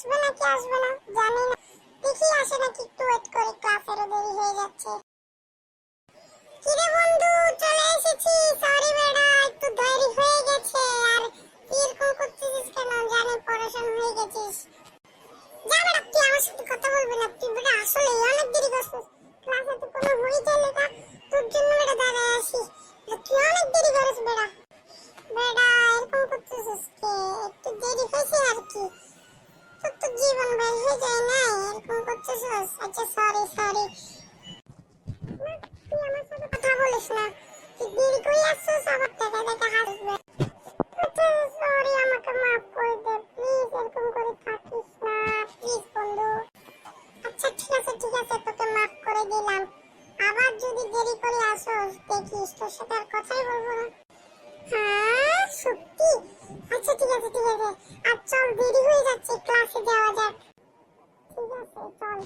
আসবে নাকি আসবে না জানি না, দেখি আসে নাকি, একটু ওয়েট করি, ক্লাসেরও দেরি হয়ে যাচ্ছে। কিরে বন্ধু, চলে এসেছি। সরি বেটা, একটু দেরি হয়ে গেছে। আর তুই এরকম করতেছিস কেন? জানি পড়াশোনা হয়ে গেছিস। যা বেটা, তুই আমার সাথে কথা বলবি না। তুই বেটা আসলে অনেক দেরি করছিস। ক্লাসে তো কোনো হয়ে গেলে না, তোর জন্য বেটা দাঁড়ায় আসি। তুই অনেক দেরি করিস বেটা। বেটা এরকম করতেছিস কে? একটু দেরি হয়েছে আর কি, তোর তো জীবন বের হয়ে যায় না, এরকম করতেছিস। আচ্ছা সরি সরি, তুই আমার সাথে কথা বলিস না। তুই দেরি করে আসছিস, আবার দেখা দেখা হাসবে। আচ্ছা সরি, আমাকে মাফ করে দে প্লিজ, এরকম করে থাকিস না প্লিজ বন্ধু। আচ্ছা ঠিক আছে ঠিক আছে, তোকে মাফ করে দিলাম। আবার যদি দেরি করে আসোস দেখিস তোর সাথে আর কথাই বলবো না। হ্যাঁ সত্যি? আচ্ছা ঠিক আছে ঠিক আছে, আর চল দেরি হয়ে যাচ্ছে, ক্লাসে যাওয়া যাক। ঠিক আছে চল।